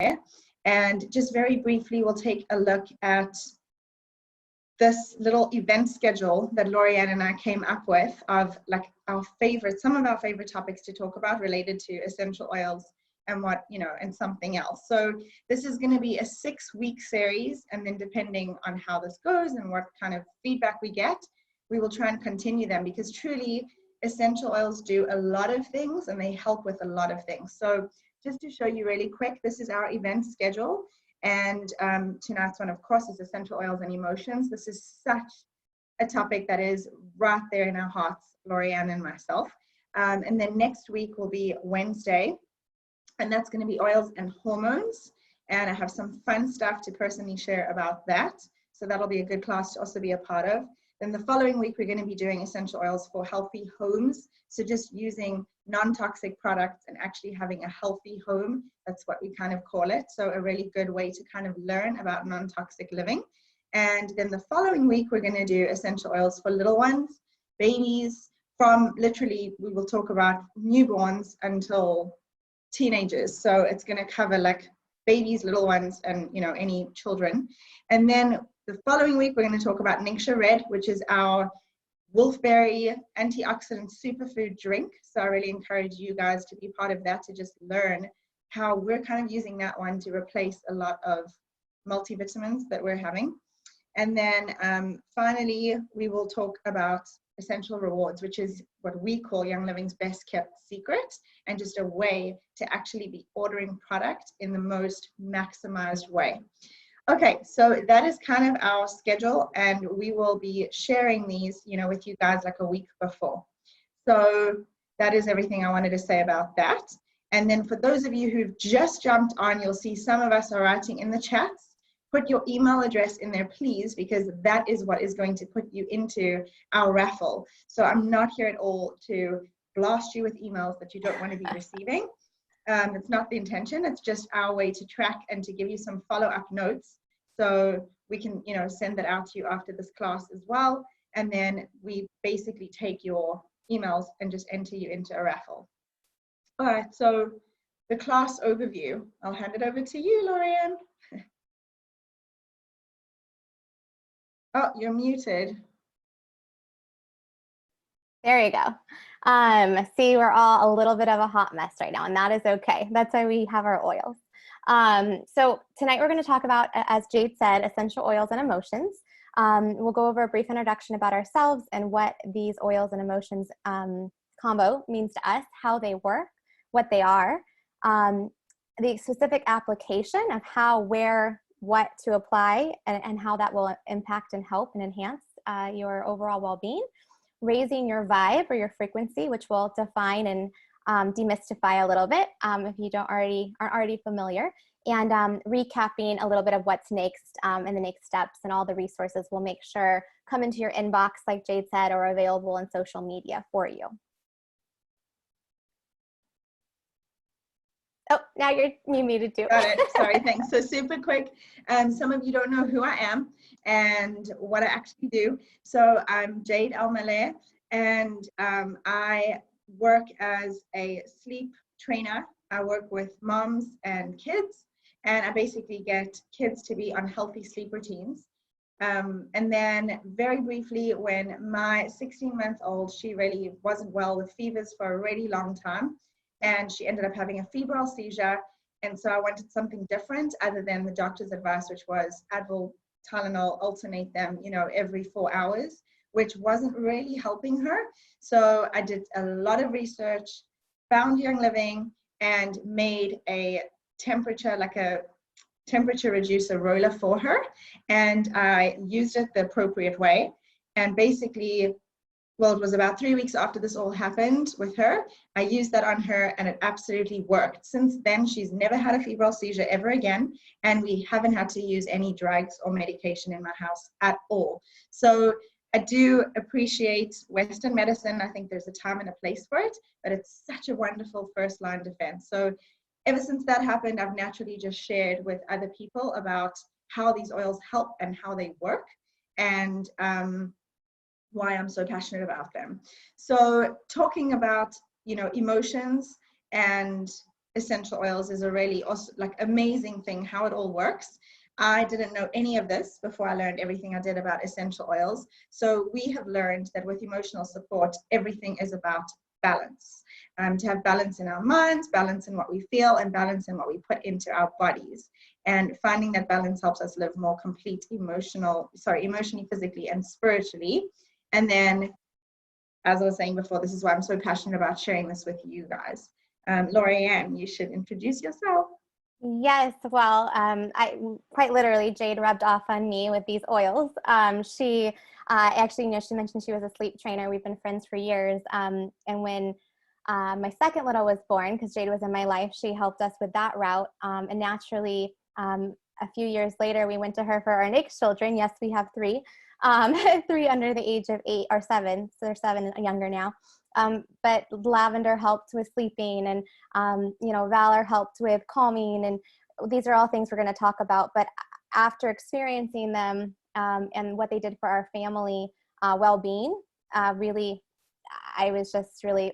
And just very briefly, we'll take a look at this little event schedule that Lorianne and I came up with of like some of our favorite topics to talk about related to essential oils and what, and something else. So this is going to be a 6-week series, and then depending on how this goes and what kind of feedback we get, we will try and continue them, because truly essential oils do a lot of things and they help with a lot of things. So just to show you really quick, this is our event schedule. And tonight's one, of course, is essential oils and emotions. This is such a topic that is right there in our hearts, Lorianne and myself. And then next week will be Wednesday, and that's going to be oils and hormones. And I have some fun stuff to personally share about that. So that'll be a good class to also be a part of. Then the following week, we're going to be doing essential oils for healthy homes. So just using non-toxic products and actually having a healthy home. That's what we kind of call it. So a really good way to kind of learn about non-toxic living. And then the following week, we're going to do essential oils for little ones, babies, from literally, we will talk about newborns until teenagers. So it's going to cover like babies, little ones, and any children. And then the following week, we're going to talk about Ningxia Red, which is our wolfberry antioxidant superfood drink. So I really encourage you guys to be part of that, to just learn how we're kind of using that one to replace a lot of multivitamins that we're having. And then finally, we will talk about essential rewards, which is what we call Young Living's best kept secret, and just a way to actually be ordering product in the most maximized way. Okay, so that is kind of our schedule, and we will be sharing these, with you guys like a week before. So that is everything I wanted to say about that. And then for those of you who've just jumped on, you'll see some of us are writing in the chats. Put your email address in there, please, because that is what is going to put you into our raffle. So I'm not here at all to blast you with emails that you don't want to be receiving. It's not the intention. It's just our way to track and to give you some follow-up notes. So we can, send that out to you after this class as well. And then we basically take your emails and just enter you into a raffle. All right, so the class overview. I'll hand it over to you, Lorianne. Oh, you're muted. There you go. See, we're all a little bit of a hot mess right now, and that is okay. That's why we have our oils. So tonight we're going to talk about, as Jade said, essential oils and emotions. We'll go over a brief introduction about ourselves and what these oils and emotions combo means to us, how they work, what they are, the specific application of how, where, what to apply, and how that will impact and help and enhance your overall well-being, raising your vibe or your frequency, which we'll define and demystify a little bit if you aren't already familiar, and recapping a little bit of what's next and the next steps, and all the resources we'll make sure come into your inbox, like Jade said, or available in social media for you. Oh, now you're muted too. Got it. Sorry, thanks. So super quick. Some of you don't know who I am and what I actually do. So I'm Jade Almaleh, and I work as a sleep trainer. I work with moms and kids, and I basically get kids to be on healthy sleep routines. And then very briefly, when my 16-month-old, she really wasn't well with fevers for a really long time, and she ended up having a febrile seizure. And so I wanted something different other than the doctor's advice, which was Advil, Tylenol, alternate them, every 4 hours, which wasn't really helping her. So I did a lot of research, found Young Living, and made a temperature reducer roller for her. And I used it the appropriate way. And basically, well, it was about 3 weeks after this all happened with her. I used that on her, and it absolutely worked. Since then, she's never had a febrile seizure ever again, and we haven't had to use any drugs or medication in my house at all. So I do appreciate Western medicine. I think there's a time and a place for it, but it's such a wonderful first line defense. So ever since that happened, I've naturally just shared with other people about how these oils help and how they work, and why I'm so passionate about them. So talking about, emotions and essential oils is a really also like amazing thing, how it all works. I didn't know any of this before I learned everything I did about essential oils. So we have learned that with emotional support, everything is about balance. To have balance in our minds, balance in what we feel, and balance in what we put into our bodies. And finding that balance helps us live more complete emotionally, physically, and spiritually. And then, as I was saying before, this is why I'm so passionate about sharing this with you guys. Lorianne, you should introduce yourself. Yes, well, I quite literally, Jade rubbed off on me with these oils. She actually, she mentioned she was a sleep trainer. We've been friends for years. And when my second little was born, because Jade was in my life, she helped us with that route. And naturally, a few years later, we went to her for our next children. Yes, we have three, 3 under the age of 8 or 7. So they're 7 and younger now. But lavender helped with sleeping, and Valor helped with calming, and these are all things we're going to talk about. But after experiencing them and what they did for our family well-being, really, I was just really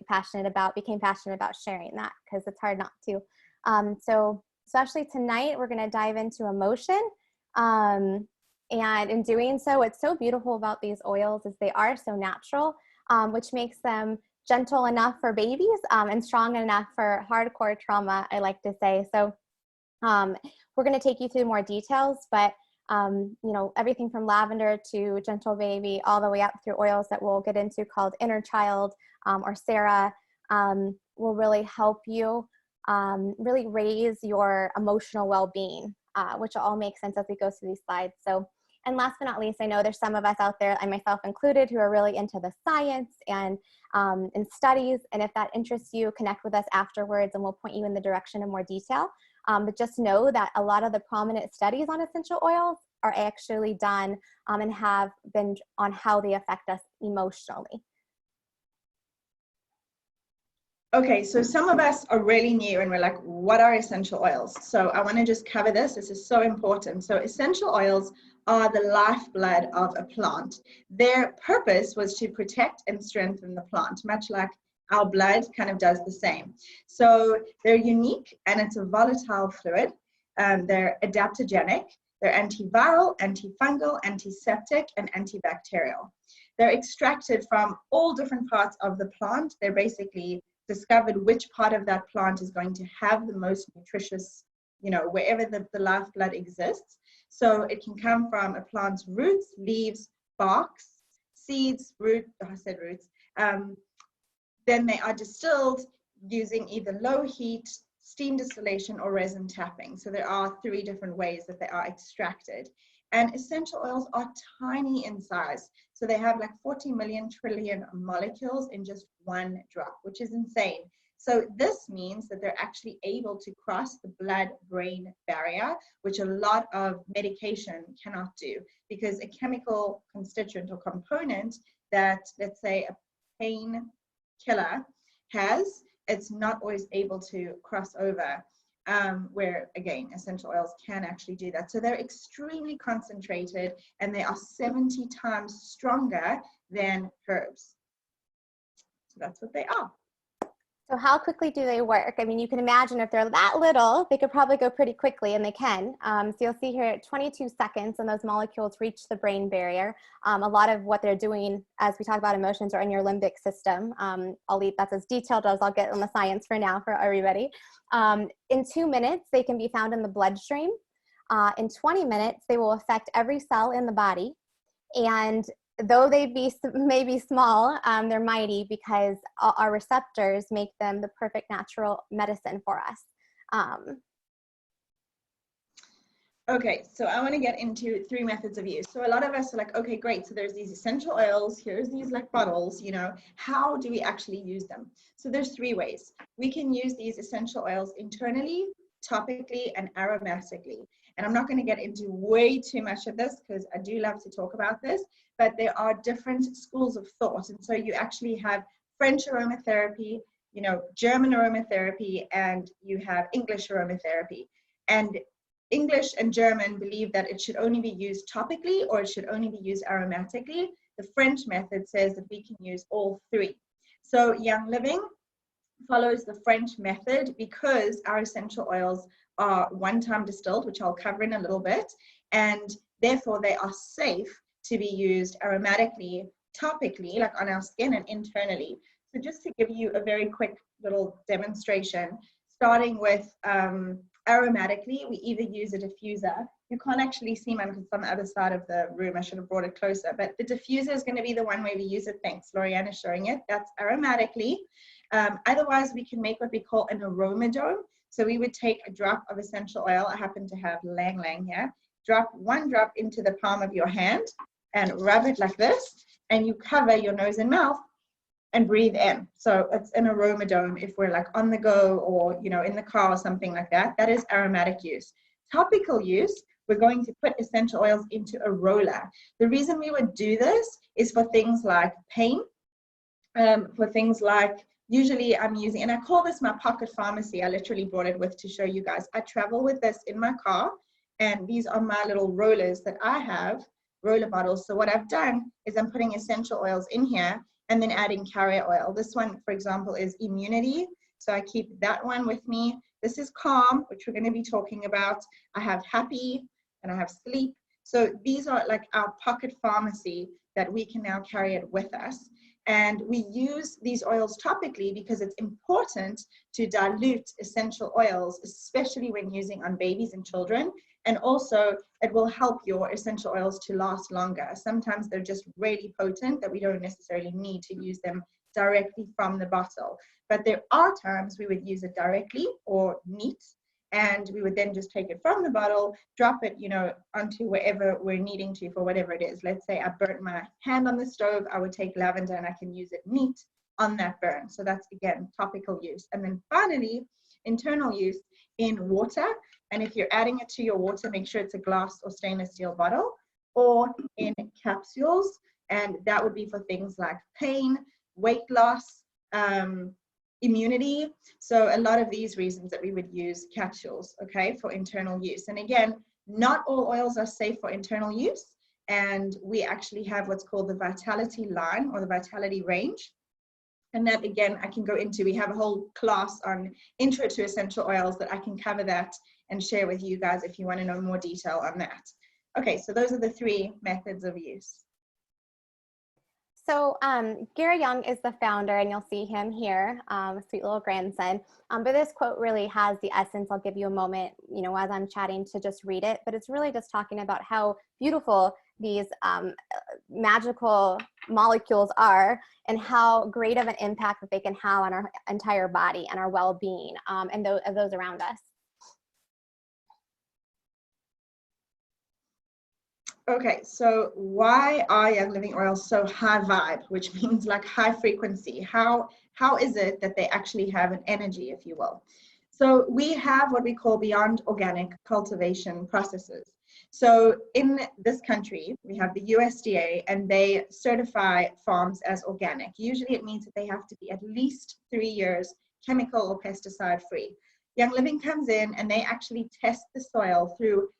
became passionate about sharing that, because it's hard not to. So especially tonight, we're going to dive into emotion. And in doing so, what's so beautiful about these oils is they are so natural, which makes them gentle enough for babies and strong enough for hardcore trauma, I like to say. So we're going to take you through more details, but everything from lavender to gentle baby, all the way up through oils that we'll get into called Inner Child or Sarah, will really help you really raise your emotional well-being, which will all make sense as we go through these slides. So, and last but not least, I know there's some of us out there, and myself included, who are really into the science and studies. And if that interests you, connect with us afterwards and we'll point you in the direction of more detail. But just know that a lot of the prominent studies on essential oils are actually done and have been on how they affect us emotionally. Okay, so some of us are really new and we're like, what are essential oils? So I want to just cover this. This is so important. So essential oils are the lifeblood of a plant. Their purpose was to protect and strengthen the plant, much like our blood kind of does the same. So they're unique, and it's a volatile fluid. They're adaptogenic. They're antiviral, antifungal, antiseptic, and antibacterial. They're extracted from all different parts of the plant. They're basically discovered which part of that plant is going to have the most nutritious, wherever the lifeblood exists. So it can come from a plant's roots, leaves, barks, seeds, roots. Then they are distilled using either low heat, steam distillation, or resin tapping. So there are 3 different ways that they are extracted. And essential oils are tiny in size. So they have like 40 million trillion molecules in just 1 drop, which is insane. So this means that they're actually able to cross the blood-brain barrier, which a lot of medication cannot do, because a chemical constituent or component that, let's say, a painkiller has, it's not always able to cross over. Where again, essential oils can actually do that. So they're extremely concentrated, and they are 70 times stronger than herbs. So that's what they are. So how quickly do they work? I mean, you can imagine if they're that little, they could probably go pretty quickly, and they can. So you'll see here 22 seconds, and those molecules reach the brain barrier. A lot of what they're doing, as we talk about emotions, are in your limbic system. I'll leave that's as detailed as I'll get on the science for now for everybody. In 2 minutes, they can be found in the bloodstream. In 20 minutes, they will affect every cell in the body. And though they may be small, they're mighty, because our receptors make them the perfect natural medicine for us. Okay, so I want to get into 3 methods of use. So a lot of us are like, okay, great. So there's these essential oils. Here's these like bottles, how do we actually use them? So there's 3 ways. We can use these essential oils internally, topically, and aromatically. And I'm not going to get into way too much of this, because I do love to talk about this, but there are different schools of thought. And so you actually have French aromatherapy, German aromatherapy, and you have English aromatherapy. And English and German believe that it should only be used topically, or it should only be used aromatically. The French method says that we can use all 3. So Young Living follows the French method because our essential oils are one-time distilled, which I'll cover in a little bit, and therefore they are safe to be used aromatically, topically, like on our skin, and internally. So just to give you a very quick little demonstration, starting with aromatically, we either use a diffuser. You can't actually see mine because it's on the other side of the room. I should have brought it closer, but the diffuser is going to be the one where we use it. Thanks, Lorianne is showing it. That's aromatically. Otherwise, we can make what we call an aromadome. So we would take a drop of essential oil. I happen to have Lang Lang here. Drop one drop into the palm of your hand and rub it like this, and you cover your nose and mouth and breathe in. So it's an aromadome if we're like on the go or, you know, in the car or something like that. That is aromatic use. Topical use, we're going to put essential oils into a roller. The reason we would do this is for things like pain, for things like, usually I'm using, and I call this my pocket pharmacy. I literally brought it with to show you guys. I travel with this in my car, and these are my little rollers that I have, roller bottles. So what I've done is I'm putting essential oils in here and then adding carrier oil. This one, for example, is immunity. So I keep that one with me. This is calm, which we're going to be talking about. I have happy and I have sleep. So these are like our pocket pharmacy that we can now carry it with us. And we use these oils topically because it's important to dilute essential oils, especially when using on babies and children. And also it will help your essential oils to last longer. Sometimes they're just really potent that we don't necessarily need to use them directly from the bottle. But there are times we would use it directly or neat, and we would then just take it from the bottle, drop it, you know, onto wherever we're needing to for whatever it is. Let's say I burnt my hand on the stove, I would take lavender and I can use it neat on that burn. So that's, again, topical use. And then finally, internal use in water. And if you're adding it to your water, make sure it's a glass or stainless steel bottle, or in capsules. And that would be for things like pain, weight loss, immunity. So a lot of these reasons that we would use capsules, okay, for internal use. And again, not all oils are safe for internal use. And we actually have what's called the Vitality line or the Vitality range. And that, again, I can go into. We have a whole class on intro to essential oils that I can cover that and share with you guys if you want to know more detail on that. Okay, so those are the three methods of use. So Gary Young is the founder, and you'll see him here, a sweet little grandson. But this quote really has the essence. I'll give you a moment, you know, as I'm chatting to just read it. But it's really just talking about how beautiful these magical molecules are, and how great of an impact that they can have on our entire body and our well-being, and those around us. Okay, so why are Young Living oils so high vibe, which means like high frequency? How is it that they actually have an energy, if you will? So we have what we call beyond organic cultivation processes. So in this country, we have the USDA, and they certify farms as organic. Usually it means that they have to be at least 3 years chemical or pesticide free. Young Living comes in and they actually test the soil through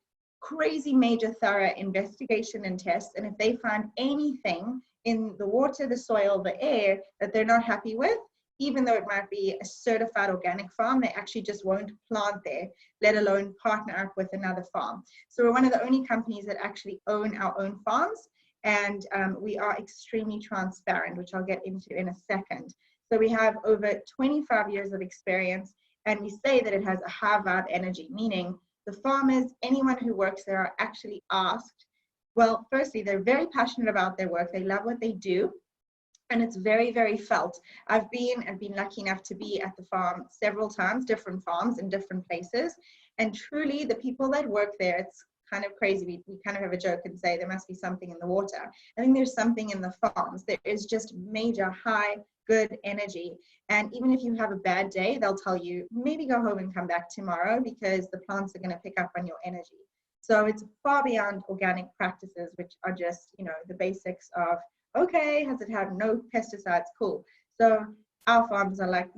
crazy major thorough investigation and tests, and if they find anything in the water, the soil, the air that they're not happy with, even though it might be a certified organic farm, they actually just won't plant there, let alone partner up with another farm. So we're one of the only companies that actually own our own farms, and we are extremely transparent, which I'll get into in a second. So we have over 25 years of experience, and we say that it has a high vibe energy, meaning the farmers, anyone who works there, are actually asked, well, firstly, they're very passionate about their work. They love what they do, and it's very, very felt. I've been lucky enough to be at the farm several times, different farms in different places, and truly the people that work there, it's kind of crazy. We kind of have a joke and say there must be something in the water. I think there's something in the farms. There is just major high good energy, and even if you have a bad day, they'll tell you maybe go home and come back tomorrow because the plants are going to pick up on your energy. So it's far beyond organic practices, which are just, you know, the basics of, okay, has it had no pesticides? Cool. So our farms are like,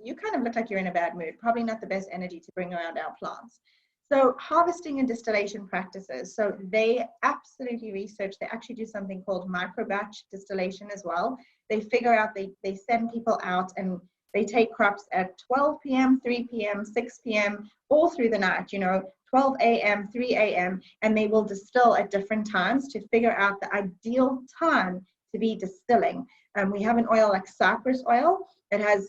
you kind of look like you're in a bad mood, probably not the best energy to bring around our plants. So harvesting and distillation practices. So they absolutely research. They actually do something called microbatch distillation as well. They figure out, they send people out and They take crops at 12 p.m., 3 p.m., 6 p.m., all through the night, 12 a.m., 3 a.m., and they will distill at different times to figure out the ideal time to be distilling. We have an oil like cypress oil that has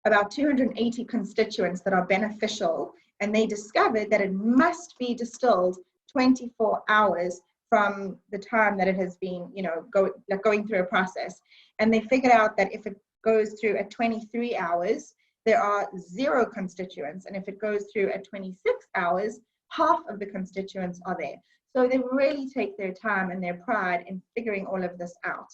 about 280 constituents that are beneficial, and they discovered that it must be distilled 24 hours from the time that it has been, going through a process. And they figured out that if it goes through at 23 hours, there are 0 constituents. And if it goes through at 26 hours, half of the constituents are there. So they really take their time and their pride in figuring all of this out.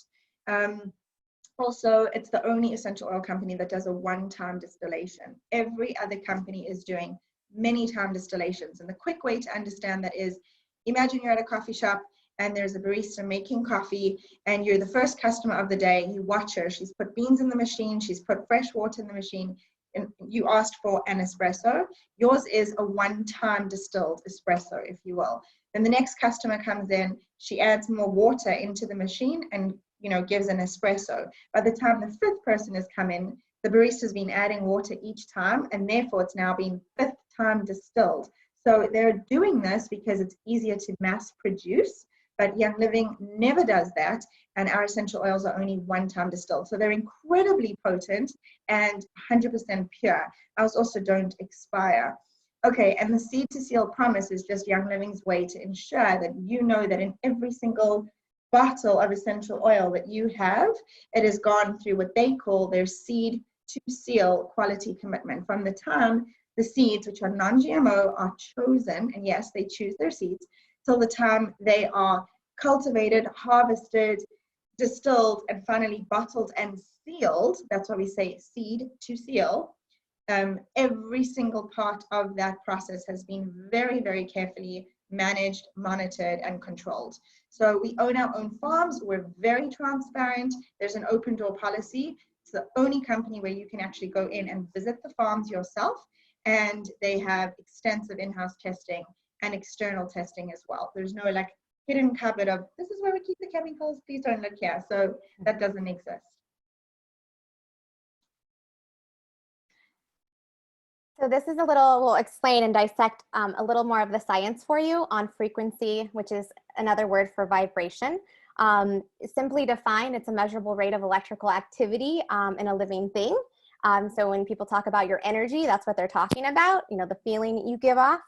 Also, it's the only essential oil company that does a one-time distillation. Every other company is doing many time distillations. And the quick way to understand that is, imagine you're at a coffee shop and there's a barista making coffee and you're the first customer of the day. You watch her. She's put beans in the machine. She's put fresh water in the machine. And you asked for an espresso. Yours is a one-time distilled espresso, if you will. Then the next customer comes in. She adds more water into the machine and gives an espresso. By the time the 5th person has come in, the barista's been adding water each time, and therefore it's now been 5th time distilled. So they're doing this because it's easier to mass produce, but Young Living never does that, and our essential oils are only one-time distilled. So they're incredibly potent and 100% pure. Ours also don't expire. Okay, and the seed to seal promise is just Young Living's way to ensure that that in every single bottle of essential oil that you have, it has gone through what they call their seed to seal quality commitment. From the time the seeds, which are non-GMO, are chosen, and yes, they choose their seeds, till the time they are cultivated, harvested, distilled, and finally bottled and sealed. That's why we say seed to seal. Every single part of that process has been very, very carefully managed, monitored, and controlled. So we own our own farms. We're very transparent. There's an open door policy. It's the only company where you can actually go in and visit the farms yourself. And they have extensive in-house testing and external testing as well. There's no hidden cupboard of, this is where we keep the chemicals, please don't look here. So that doesn't exist. So this is we'll explain and dissect a little more of the science for you on frequency, which is another word for vibration. Simply defined, it's a measurable rate of electrical activity in a living thing. So when people talk about your energy, that's what they're talking about, the feeling you give off.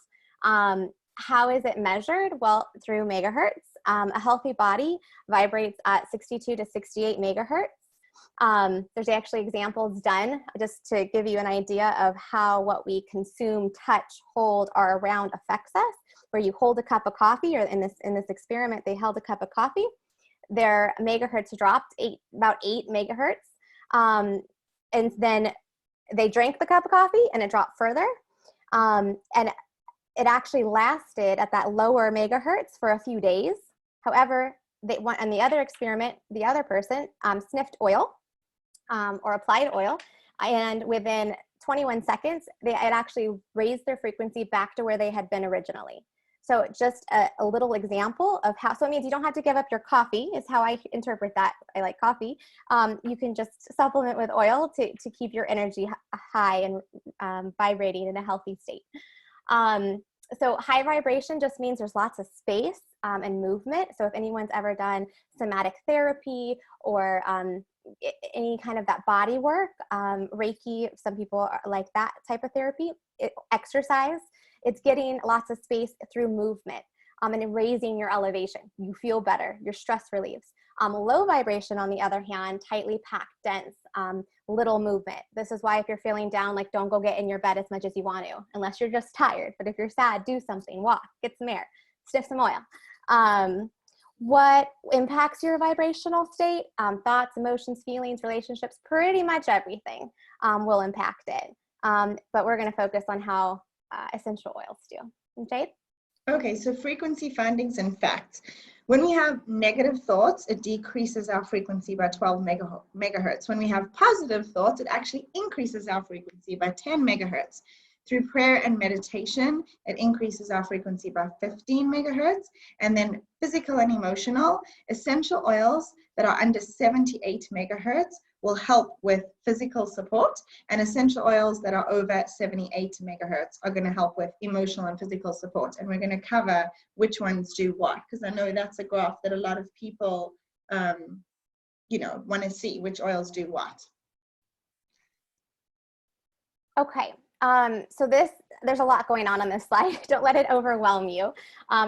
How is it measured? Well, through megahertz. A healthy body vibrates at 62 to 68 megahertz. There's actually examples done just to give you an idea of how what we consume, touch, hold, or around affects us. Where you hold a cup of coffee, or in this experiment, they held a cup of coffee. Their megahertz dropped about 8 megahertz. And then they drank the cup of coffee and it dropped further. And it actually lasted at that lower megahertz for a few days. However, in the other experiment, the other person sniffed oil or applied oil, and within 21 seconds, it actually raised their frequency back to where they had been originally. So just a little example of how, so it means you don't have to give up your coffee, is how I interpret that. I like coffee. You can just supplement with oil to keep your energy high and vibrating in a healthy state. So high vibration just means there's lots of space and movement. So if anyone's ever done somatic therapy or any kind of that body work, Reiki, some people like that type of therapy, exercise, it's getting lots of space through movement and raising your elevation. You feel better, your stress relieves. Low vibration, on the other hand, tightly packed, dense, little movement. This is why if you're feeling down, don't go get in your bed as much as you want to, unless you're just tired. But if you're sad, do something, walk, get some air, sniff some oil. What impacts your vibrational state? Thoughts, emotions, feelings, relationships, pretty much everything will impact it. But we're going to focus on how essential oils do. And Jade? Okay, so frequency findings and facts. When we have negative thoughts, it decreases our frequency by 12 megahertz. When we have positive thoughts, it actually increases our frequency by 10 megahertz. Through prayer and meditation, it increases our frequency by 15 megahertz. And then physical and emotional, essential oils that are under 78 megahertz will help with physical support, and essential oils that are over 78 megahertz are going to help with emotional and physical support. And we're going to cover which ones do what, because I know that's a graph that a lot of people want to see which oils do what. Okay, so there's a lot going on this slide. Don't let it overwhelm you.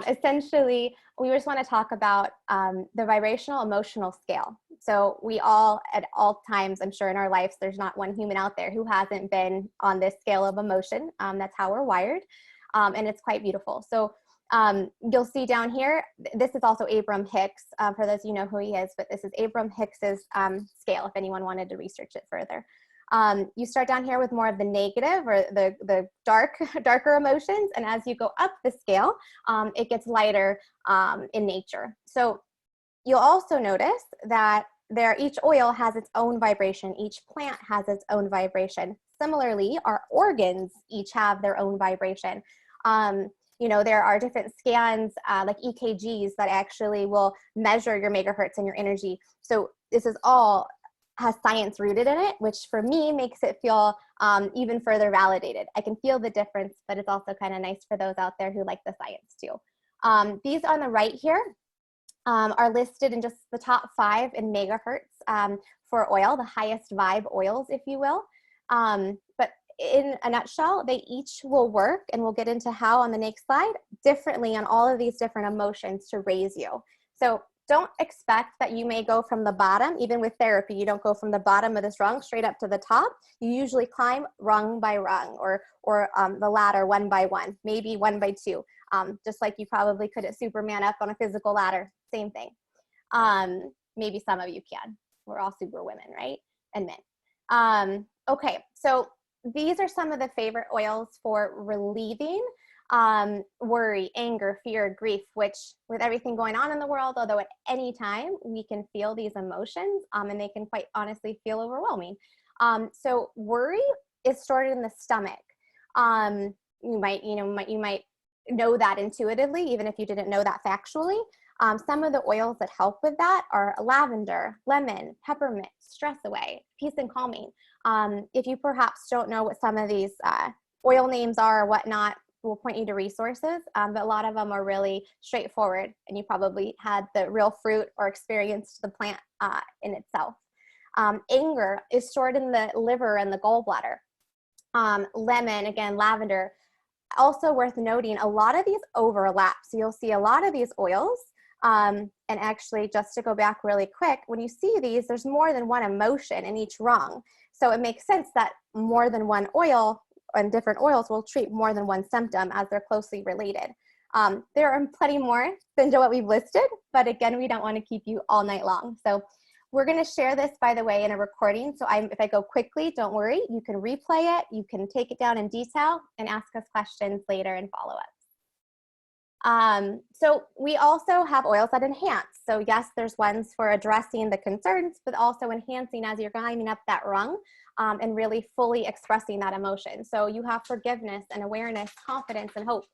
Essentially, we just want to talk about the vibrational emotional scale. So we all, at all times, I'm sure in our lives, there's not one human out there who hasn't been on this scale of emotion. That's how we're wired, and it's quite beautiful. So you'll see down here, this is also Abram Hicks, for those of you know who he is, but this is Abram Hicks's scale, if anyone wanted to research it further. You start down here with more of the negative or the darker emotions, and as you go up the scale, it gets lighter in nature. So you'll also notice that each oil has its own vibration, each plant has its own vibration. Similarly, our organs each have their own vibration. There are different scans like EKGs that actually will measure your megahertz and your energy. So this is all has science rooted in it, which for me makes it feel even further validated. I can feel the difference, but it's also kind of nice for those out there who like the science too. These on the right here are listed in just the top 5 in megahertz for oil, the highest vibe oils, if you will. But in a nutshell, they each will work, and we'll get into how on the next slide, differently on all of these different emotions to raise you. So don't expect that you may go from the bottom. Even with therapy, you don't go from the bottom of this rung straight up to the top. You usually climb rung by rung, or the ladder one by one, maybe 1 by 2, just like you probably could at Superman up on a physical ladder. Same thing. Maybe some of you can. We're all super women, right? And men. Okay, so these are some of the favorite oils for relieving worry, anger, fear, grief, which with everything going on in the world, although at any time we can feel these emotions, and they can quite honestly feel overwhelming. So worry is stored in the stomach. You might know that intuitively, even if you didn't know that factually. Some of the oils that help with that are lavender, lemon, peppermint, stress away, peace and calming. If you perhaps don't know what some of these oil names are or whatnot, we'll point you to resources, but a lot of them are really straightforward, and you probably had the real fruit or experienced the plant in itself. Anger is stored in the liver and the gallbladder. Lemon, again, lavender. Also worth noting, a lot of these overlap. So you'll see a lot of these oils, and actually, just to go back really quick, when you see these, there's more than one emotion in each rung. So it makes sense that more than one oil and different oils will treat more than one symptom, as they're closely related. There are plenty more than what we've listed, but again, we don't want to keep you all night long. So we're going to share this, by the way, in a recording. So if I go quickly, don't worry. You can replay it. You can take it down in detail and ask us questions later in follow-up. So we also have oils that enhance. So yes, there's ones for addressing the concerns, but also enhancing as you're climbing up that rung, and really fully expressing that emotion. So you have forgiveness and awareness, confidence and hope.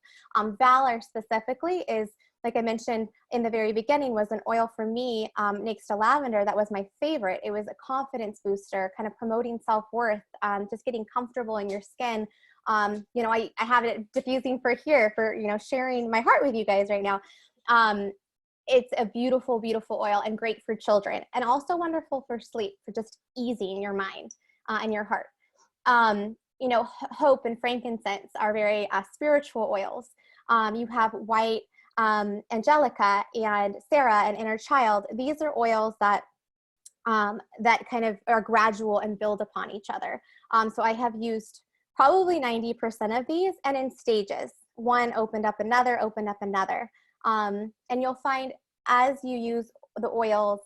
Valor specifically is, like I mentioned in the very beginning, was an oil for me next to lavender that was my favorite. It was a confidence booster, kind of promoting self-worth, just getting comfortable in your skin. I have it diffusing for here for, sharing my heart with you guys right now. It's a beautiful, beautiful oil, and great for children, and also wonderful for sleep, for just easing your mind and your heart. Hope and frankincense are very spiritual oils. You have white angelica and Sarah and inner child. These are oils that kind of are gradual and build upon each other. So I have used probably 90% of these, and in stages. One opened up another, opened up another. And you'll find as you use the oils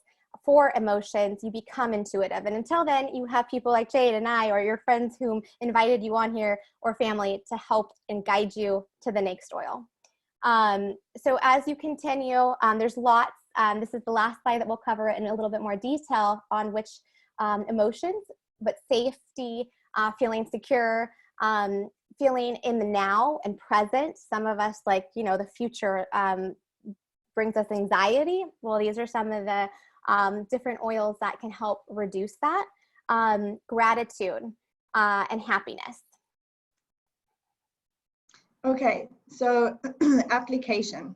for emotions, you become intuitive. And until then, you have people like Jade and I, or your friends whom invited you on here, or family, to help and guide you to the next oil. So as you continue, there's lots. This is the last slide that we'll cover in a little bit more detail on which emotions, but safety, feeling secure, feeling in the now and present. Some of us, like, the future brings us anxiety. Well, these are some of the different oils that can help reduce that. gratitude, and happiness. Okay, so application.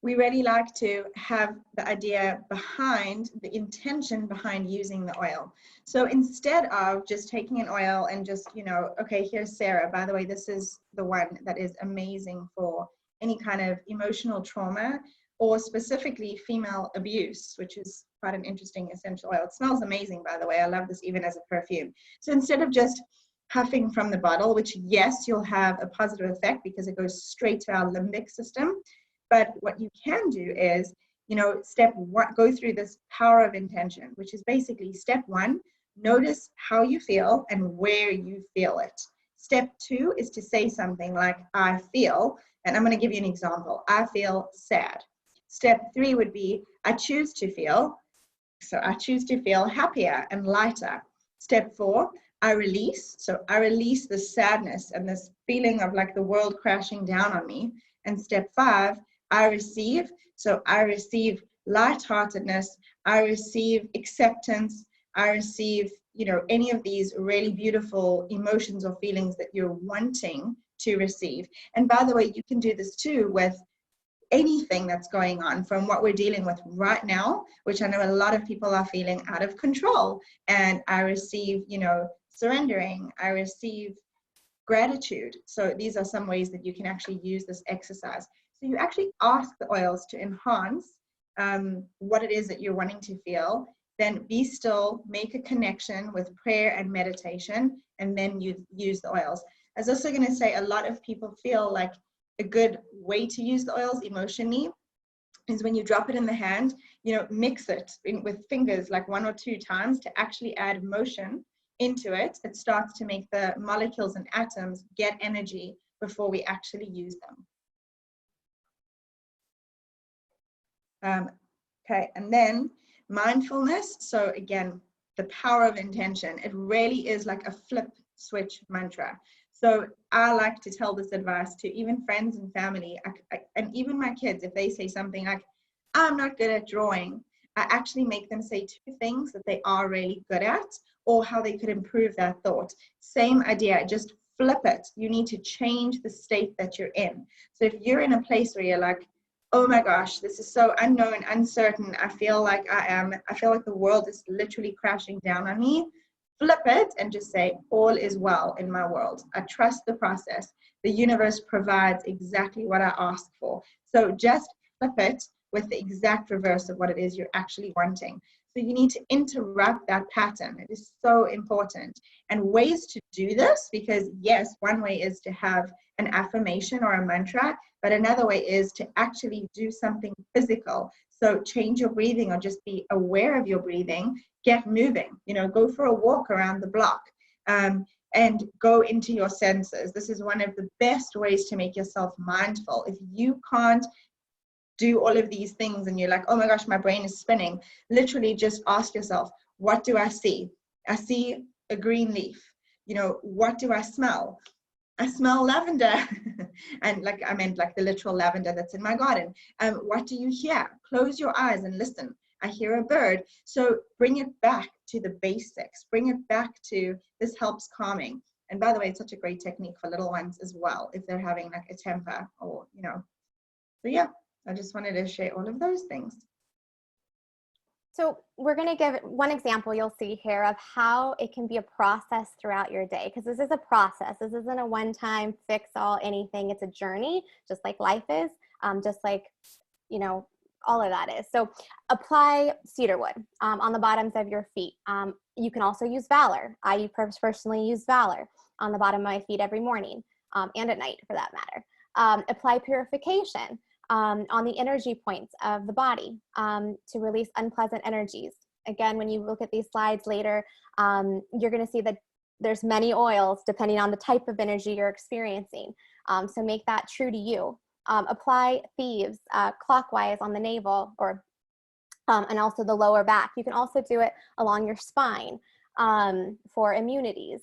We really like to have the idea behind, the intention behind using the oil. So instead of just taking an oil and just, okay, here's Sarah. By the way, this is the one that is amazing for any kind of emotional trauma or specifically female abuse, which is quite an interesting essential oil. It smells amazing, by the way. I love this even as a perfume. So instead of just huffing from the bottle, which yes, you'll have a positive effect because it goes straight to our limbic system. But what you can do is, step one, go through this power of intention, which is basically step one, notice how you feel and where you feel it. Step two is to say something like, I feel, and I'm going to give you an example. I feel sad. Step three would be, I choose to feel. So I choose to feel happier and lighter. Step four, I release. So I release the sadness and this feeling of like the world crashing down on me. And step five, I receive. So I receive lightheartedness. I receive acceptance. I receive, any of these really beautiful emotions or feelings that you're wanting to receive. And by the way, you can do this too with anything that's going on, from what we're dealing with right now, which I know a lot of people are feeling out of control. And I receive, surrendering. I receive gratitude. So these are some ways that you can actually use this exercise. So you actually ask the oils to enhance what it is that you're wanting to feel. Then be still, make a connection with prayer and meditation, and then you use the oils. I was also going to say a lot of people feel like a good way to use the oils emotionally is when you drop it in the hand, mix it with fingers like 1 or 2 times to actually add motion into it. It starts to make the molecules and atoms get energy before we actually use them. Okay, and then mindfulness. So again, the power of intention. It really is like a flip switch mantra. So I like to tell this advice to even friends and family, and even my kids. If they say something like, I'm not good at drawing, I actually make them say 2 things that they are really good at, or how they could improve that thought. Same idea, just flip it. You need to change the state that you're in. So if you're in a place where you're like, oh my gosh, this is so unknown, uncertain, I feel like the world is literally crashing down on me, flip it and just say, all is well in my world. I trust the process. The universe provides exactly what I ask for. So just flip it with the exact reverse of what it is you're actually wanting. So you need to interrupt that pattern. It is so important. And ways to do this, because yes, one way is to have an affirmation or a mantra, but another way is to actually do something physical. So change your breathing or just be aware of your breathing, get moving, go for a walk around the block, and go into your senses. This is one of the best ways to make yourself mindful. If you can't do all of these things and you're like, oh my gosh, my brain is spinning, literally just ask yourself, what do I see? I see a green leaf. What do I smell? I smell lavender. And I meant the literal lavender that's in my garden. What do you hear? Close your eyes and listen. I hear a bird. So bring it back to the basics. Bring it back to, this helps calming. And by the way, it's such a great technique for little ones as well, if they're having a temper or, So yeah, I just wanted to share all of those things. So we're going to give one example you'll see here of how it can be a process throughout your day, because this is a process. This isn't a one-time fix all anything. It's a journey, just like life is, just like, all of that is. So apply cedarwood on the bottoms of your feet. You can also use Valor. I personally use Valor on the bottom of my feet every morning and at night for that matter. Apply purification on the energy points of the body to release unpleasant energies. Again, when you look at these slides later, you're going to see that there's many oils depending on the type of energy you're experiencing. So make that true to you. Apply thieves clockwise on the navel and also the lower back. You can also do it along your spine for immunities.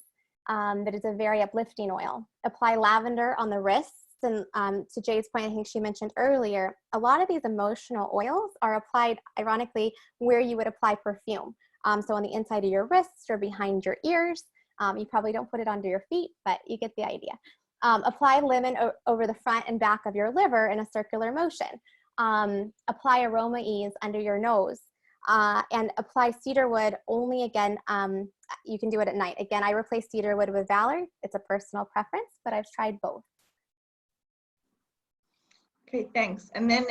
That is a very uplifting oil. Apply lavender on the wrists. And to Jade's point, I think she mentioned earlier, a lot of these emotional oils are applied, ironically, where you would apply perfume. So on the inside of your wrists or behind your ears. You probably don't put it under your feet, but you get the idea. Apply lemon over the front and back of your liver in a circular motion. Apply aroma ease under your nose. And apply cedarwood only, again, you can do it at night. Again, I replace cedarwood with Valor. It's a personal preference, but I've tried both. Okay, thanks. And then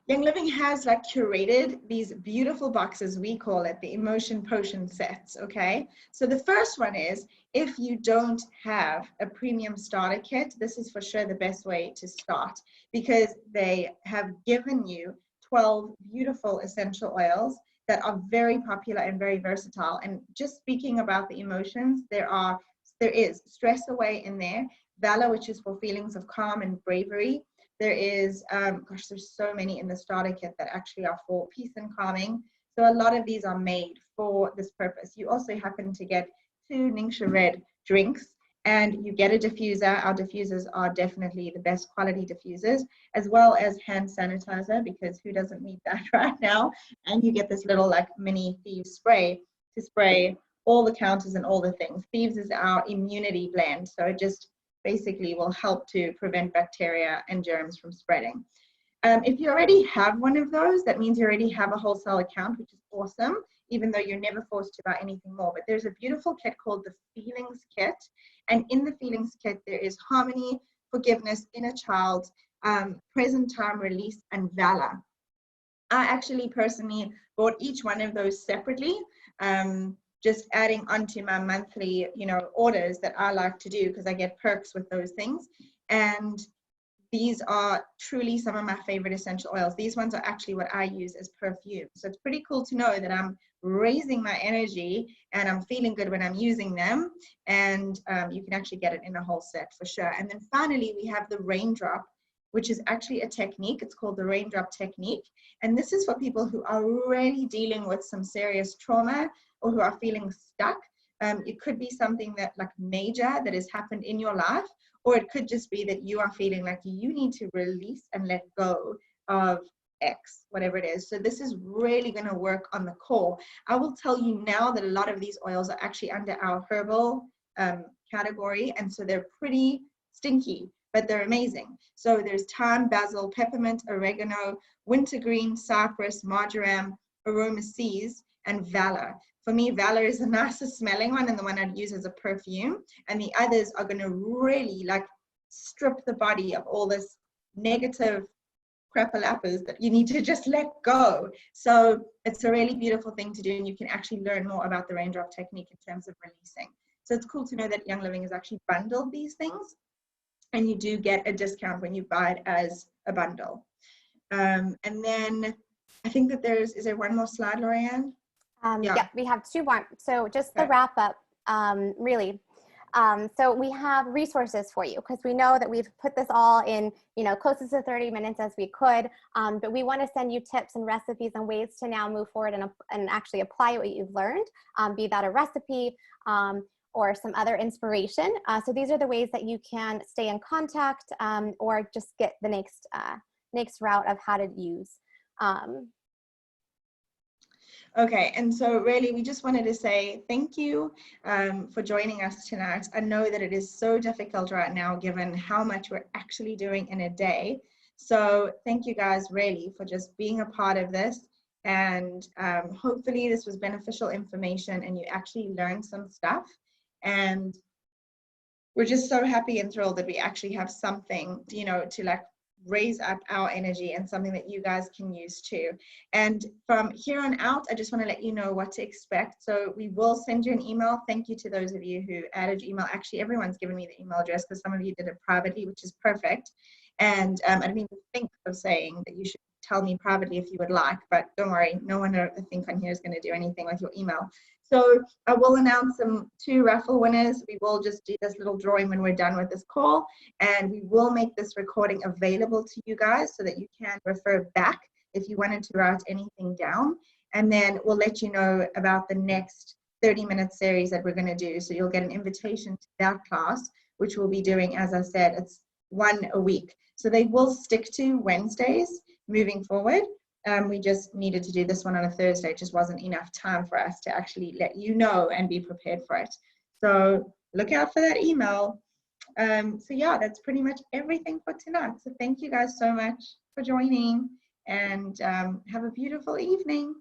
Young Living has like curated these beautiful boxes, we call it the emotion potion sets, okay? So the first one is, if you don't have a premium starter kit, this is for sure the best way to start, because they have given you 12 beautiful essential oils that are very popular and very versatile. And just speaking about the emotions, there is Stress Away in there, Valor, which is for feelings of calm and bravery. There is, gosh, there's so many in the starter kit that actually are for peace and calming. So a lot of these are made for this purpose. You also happen to get 2 Ningxia Red drinks, and you get a diffuser. Our diffusers are definitely the best quality diffusers, as well as hand sanitizer, because who doesn't need that right now? And you get this little like mini Thieves spray to spray all the counters and all the things. Thieves is our immunity blend, so it just basically will help to prevent bacteria and germs from spreading. If you already have one of those, that means you already have a wholesale account, which is awesome, even though you're never forced to buy anything more. But there's a beautiful kit called the Feelings Kit. And in the Feelings Kit, there is harmony, forgiveness, inner child, present time release, and valor. I actually personally bought each one of those separately, just adding onto my monthly, orders that I like to do, because I get perks with those things. And these are truly some of my favorite essential oils. These ones are actually what I use as perfume. So it's pretty cool to know that I'm raising my energy and I'm feeling good when I'm using them. And you can actually get it in a whole set for sure. And then finally, we have the Raindrop, which is actually a technique. It's called the Raindrop technique. And this is for people who are already dealing with some serious trauma or who are feeling stuck. It could be something that like major that has happened in your life, or it could just be that you are feeling like you need to release and let go of X, whatever it is. So this is really going to work on the core. I will tell you now that a lot of these oils are actually under our herbal category, and so they're pretty stinky, but they're amazing. So there's thyme, basil, peppermint, oregano, wintergreen, cypress, marjoram, aroma seas, and valor. For me, Valor is the nicest smelling one and the one I'd use as a perfume. And the others are going to really like strip the body of all this negative crapalappers that you need to just let go. So it's a really beautiful thing to do. And you can actually learn more about the Raindrop technique in terms of releasing. So it's cool to know that Young Living has actually bundled these things. And you do get a discount when you buy it as a bundle. And then I think that is there one more slide, Lorianne? Yeah, we have 2 more. So just the wrap up, really. So we have resources for you, because we know that we've put this all in, closest to 30 minutes as we could, but we want to send you tips and recipes and ways to now move forward and actually apply what you've learned, be that a recipe or some other inspiration. So these are the ways that you can stay in contact or just get the next route of how to use. Okay, and so really we just wanted to say thank you for joining us tonight. I know that it is so difficult right now given how much we're actually doing in a day. So thank you guys really for just being a part of this, and hopefully this was beneficial information and you actually learned some stuff. And we're just so happy and thrilled that we actually have something, to like raise up our energy and something that you guys can use too. And from here on out, I just want to let you know what to expect. So we will send you an email. Thank you to those of you who added email. Actually, everyone's given me the email address because some of you did it privately, which is perfect. And I didn't even think of saying that you should tell me privately if you would like, but don't worry, no one I think on here is going to do anything with your email. So I will announce 2 raffle winners. We will just do this little drawing when we're done with this call, and we will make this recording available to you guys so that you can refer back if you wanted to write anything down. And then we'll let you know about the next 30-minute series that we're going to do. So you'll get an invitation to that class, which we'll be doing, as I said, it's 1 a week. So they will stick to Wednesdays moving forward. We just needed to do this one on a Thursday. It just wasn't enough time for us to actually let you know and be prepared for it. So look out for that email. So yeah, that's pretty much everything for tonight. So thank you guys so much for joining, and have a beautiful evening.